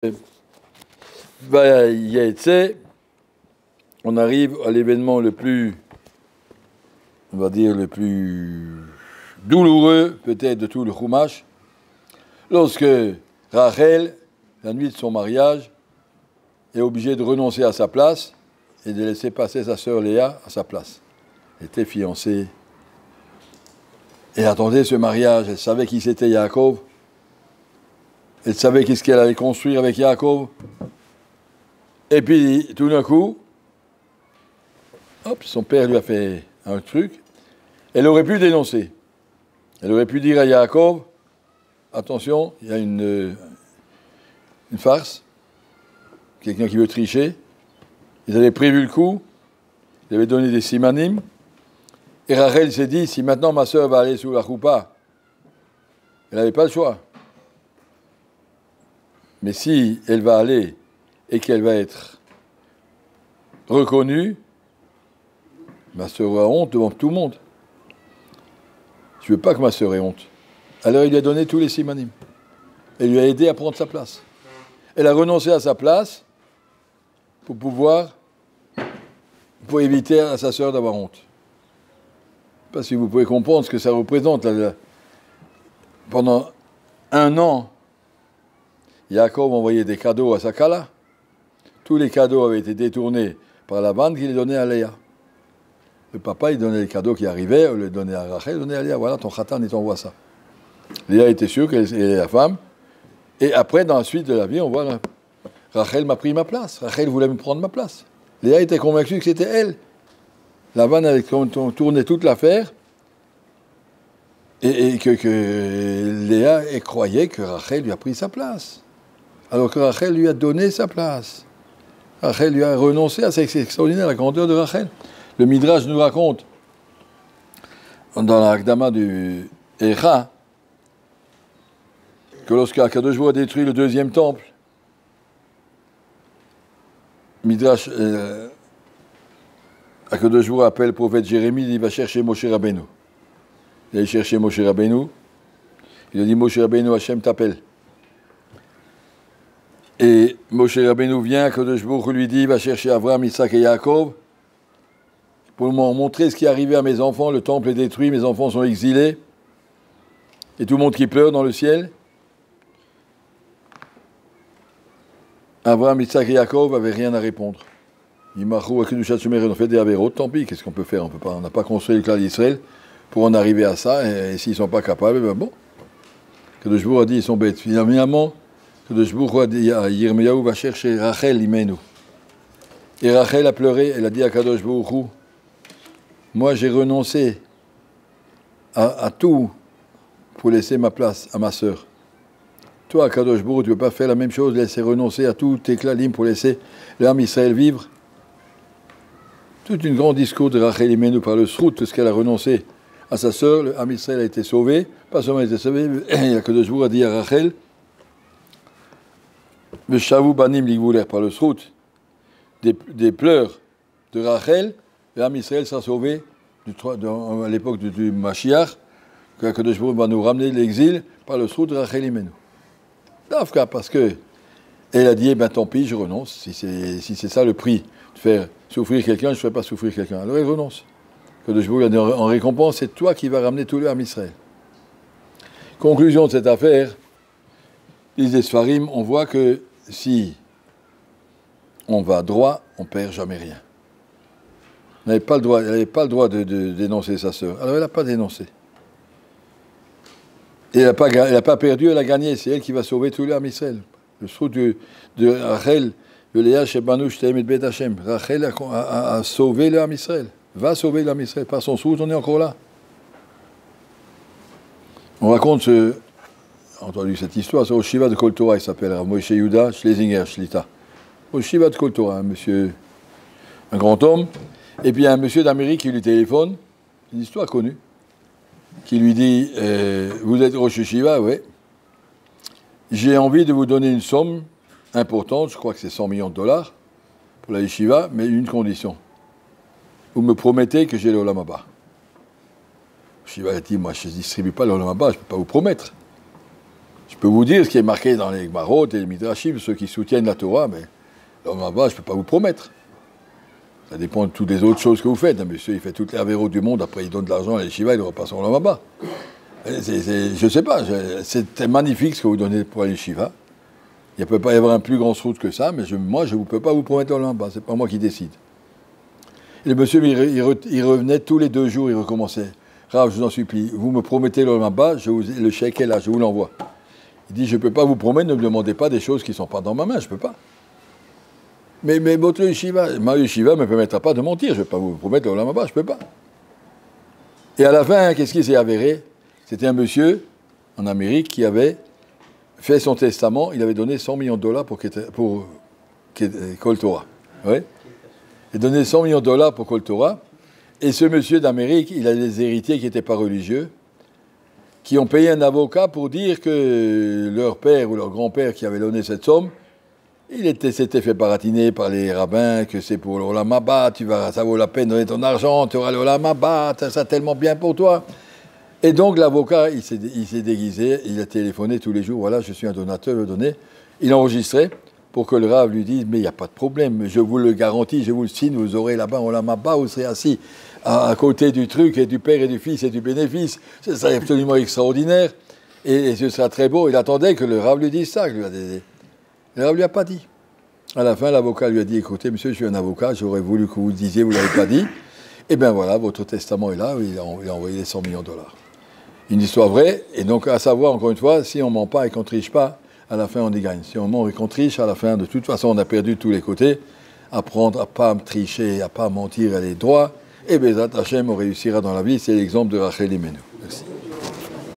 On arrive à l'événement le plus, on va dire, le plus douloureux, peut-être, de tout le Chumash, lorsque Rachel, la nuit de son mariage, est obligée de renoncer à sa place et de laisser passer sa sœur Léa à sa place. Elle était fiancée. Elle attendait ce mariage, elle savait qui c'était Yaakov. Elle savait qu'est-ce qu'elle allait construire avec Yaakov. Et puis, tout d'un coup, hop, son père lui a fait un truc. Elle aurait pu dénoncer. Elle aurait pu dire à Yaakov, attention, il y a une farce, quelqu'un qui veut tricher. Ils avaient prévu le coup, ils avaient donné des simanim. Et Rachel s'est dit, si maintenant ma sœur va aller sous la choupa, elle n'avait pas le choix. Mais si elle va aller et qu'elle va être reconnue, ma sœur aura honte devant tout le monde. Je ne veux pas que ma sœur ait honte. Alors il lui a donné tous les simanim. Elle lui a aidé à prendre sa place. Elle a renoncé à sa place pour éviter à sa sœur d'avoir honte. Je ne sais pas si vous pouvez comprendre ce que ça représente. Pendant un an, Yaakov envoyait des cadeaux à sa Kala. Tous les cadeaux avaient été détournés par la bande qui les donnait à Léa. Le papa, il donnait les cadeaux qui arrivaient, on les donnait à Rachel, il donnait à Léa. Voilà, ton khatan, il t'envoie ça. Léa était sûre qu'elle est la femme. Et après, dans la suite de la vie, on voit, Rachel m'a pris ma place. Rachel voulait me prendre ma place. Léa était convaincue que c'était elle. La vanne avait tourné toute l'affaire. Et que Léa croyait que Rachel lui a pris sa place. Alors que Rachel lui a donné sa place. Rachel lui a renoncé à c'est extraordinaire, la grandeur de Rachel. Le Midrash nous raconte, dans l'Akdama du Echa, que lorsque Akadosh Baruch Hu a détruit le deuxième temple, Midrash, Akadosh Baruch Hu appelle le prophète Jérémie, il va chercher Moshe Rabbeinu. Il est allé chercher Moshe Rabbeinu. Il a dit, Moshe Rabbeinu, Hachem t'appelle. Et Moshe Rabbeinu vient, Akadosh Baruch Hu lui dit, va chercher Avraham, Isaac et Yaakov, pour montrer ce qui est arrivé à mes enfants. Le temple est détruit, mes enfants sont exilés. Et tout le monde qui pleure dans le ciel. Avraham, Isaac et Yaakov n'avaient rien à répondre. On fait des avérotes, tant pis, qu'est-ce qu'on peut faire? On n'a pas construit le clan d'Israël pour en arriver à ça, et s'ils ne sont pas capables, ben bon. Kadosh Baruch Hu a dit, ils sont bêtes. Finalement, Kadosh Baruch Hu a dit à Yirmiyahu, va chercher Rachel Imenu. Et Rachel a pleuré, elle a dit à Kadosh Baruch Hu, moi j'ai renoncé à tout pour laisser ma place à ma sœur. Toi, Kadosh Baruch Hu, tu ne peux pas faire la même chose, laisser renoncer à tout tes klalim pour laisser l'âme Israël vivre. Tout un grand discours de Rachel Imenu par le Srout, tout ce qu'elle a renoncé à sa sœur, le Ham Israël a été sauvé, pas seulement a été sauvé, mais Kadosh Baruch Hu a dit à Rachel, le Shavu Banim Ligvouler par le Srout, des pleurs de Rachel, le Ham Israël sera sauvé à l'époque du Mashiach, que Kadosh Baruch Hu va nous ramener de l'exil par le Srout de Rachel Imenu. Parce que elle a dit, tant pis, je renonce, si c'est ça le prix, de faire souffrir quelqu'un, je ne ferai pas souffrir quelqu'un. Alors elle renonce. Kadosh Baruch Hu a dit, en récompense, c'est toi qui vas ramener tout le Ham Israël. Conclusion de cette affaire, les Sfarim, on voit que si on va droit, on ne perd jamais rien. Elle n'avait pas le droit de dénoncer sa sœur. Alors elle n'a pas dénoncé. Et elle n'a pas perdu, elle a gagné. C'est elle qui va sauver tout le Ham Israël. Le srout de Rachel, le Léa Shebanou Shtem et Bet Hashem. Rachel a sauvé le Ham Israël. Va sauver le Ham Israël. Par son srout, on est encore là. On raconte on a entendu cette histoire, c'est au Shiva de Kol Torah, il s'appelle Moshe Yehuda Schlesinger Shlita. Au Shiva de Kol Torah, un grand homme, et puis un monsieur d'Amérique qui lui téléphone, une histoire connue, qui lui dit, vous êtes Rosh Shiva, oui. J'ai envie de vous donner une somme importante, je crois que c'est 100 millions de dollars pour la Yeshiva, mais une condition. Vous me promettez que j'ai l'Olam Haba. Shiva a dit, moi je ne distribue pas l'Olam Haba, je ne peux pas vous promettre. Je peux vous dire ce qui est marqué dans les Gmarot et les Midrashim, ceux qui soutiennent la Torah, mais l'homme là-bas, je ne peux pas vous promettre. Ça dépend de toutes les autres choses que vous faites. Un monsieur, il fait toutes les avéros du monde, après il donne de l'argent à l'Yeshiva, il repasse son là-bas. Je ne sais pas, c'est magnifique ce que vous donnez pour l'Yeshiva. Il ne peut pas y avoir un plus grand route que ça, mais moi, je ne peux pas vous promettre là-bas, c'est pas moi qui décide. Et le monsieur, il revenait tous les 2 jours, il recommençait. Rav, je vous en supplie, vous me promettez là-bas, le chèque est là, je vous l'envoie. Il dit, je ne peux pas vous promettre, ne me demandez pas des choses qui ne sont pas dans ma main, je ne peux pas. Mais votre yeshiva, ma yeshiva ne me permettra pas de mentir, je ne vais pas vous promettre là-bas, je ne peux pas. Et à la fin, qu'est-ce qui s'est avéré? C'était un monsieur en Amérique qui avait fait son testament, il avait donné $100 millions pour Kol Torah. Ouais. Il a donné $100 millions pour Kol Torah. Et ce monsieur d'Amérique, il a des héritiers qui n'étaient pas religieux, qui ont payé un avocat pour dire que leur père ou leur grand-père qui avait donné cette somme, s'était fait baratiner par les rabbins, que c'est pour l'Olam Haba, ça vaut la peine de donner ton argent, tu auras l'Olam Haba, ça tellement bien pour toi. Et donc l'avocat, il s'est déguisé, il a téléphoné tous les jours, voilà, je suis un donateur, le donner. Il enregistrait pour que le Rav lui dise, mais il n'y a pas de problème, je vous le garantis, je vous le signe, vous aurez là-bas Olam Haba, vous serez assis à côté du truc, et du Père et du Fils et du bénéfice, ce serait absolument extraordinaire, et ce sera très beau. Il attendait que le Rav lui dise ça. Le Rav ne lui a pas dit. À la fin, l'avocat lui a dit, écoutez, monsieur, je suis un avocat, j'aurais voulu que vous le disiez, vous ne l'avez pas dit. Et bien voilà, votre testament est là, il a envoyé les $100 millions. Une histoire vraie, et donc à savoir, encore une fois, si on ne ment pas et qu'on ne triche pas, à la fin on y gagne. Si on ment et qu'on triche, à la fin, de toute façon, on a perdu de tous les côtés. Apprendre à ne pas tricher, à ne pas mentir, à aller droit, et Bezat Hashem, on réussira dans la vie. C'est l'exemple de Rachel Imenu. Merci.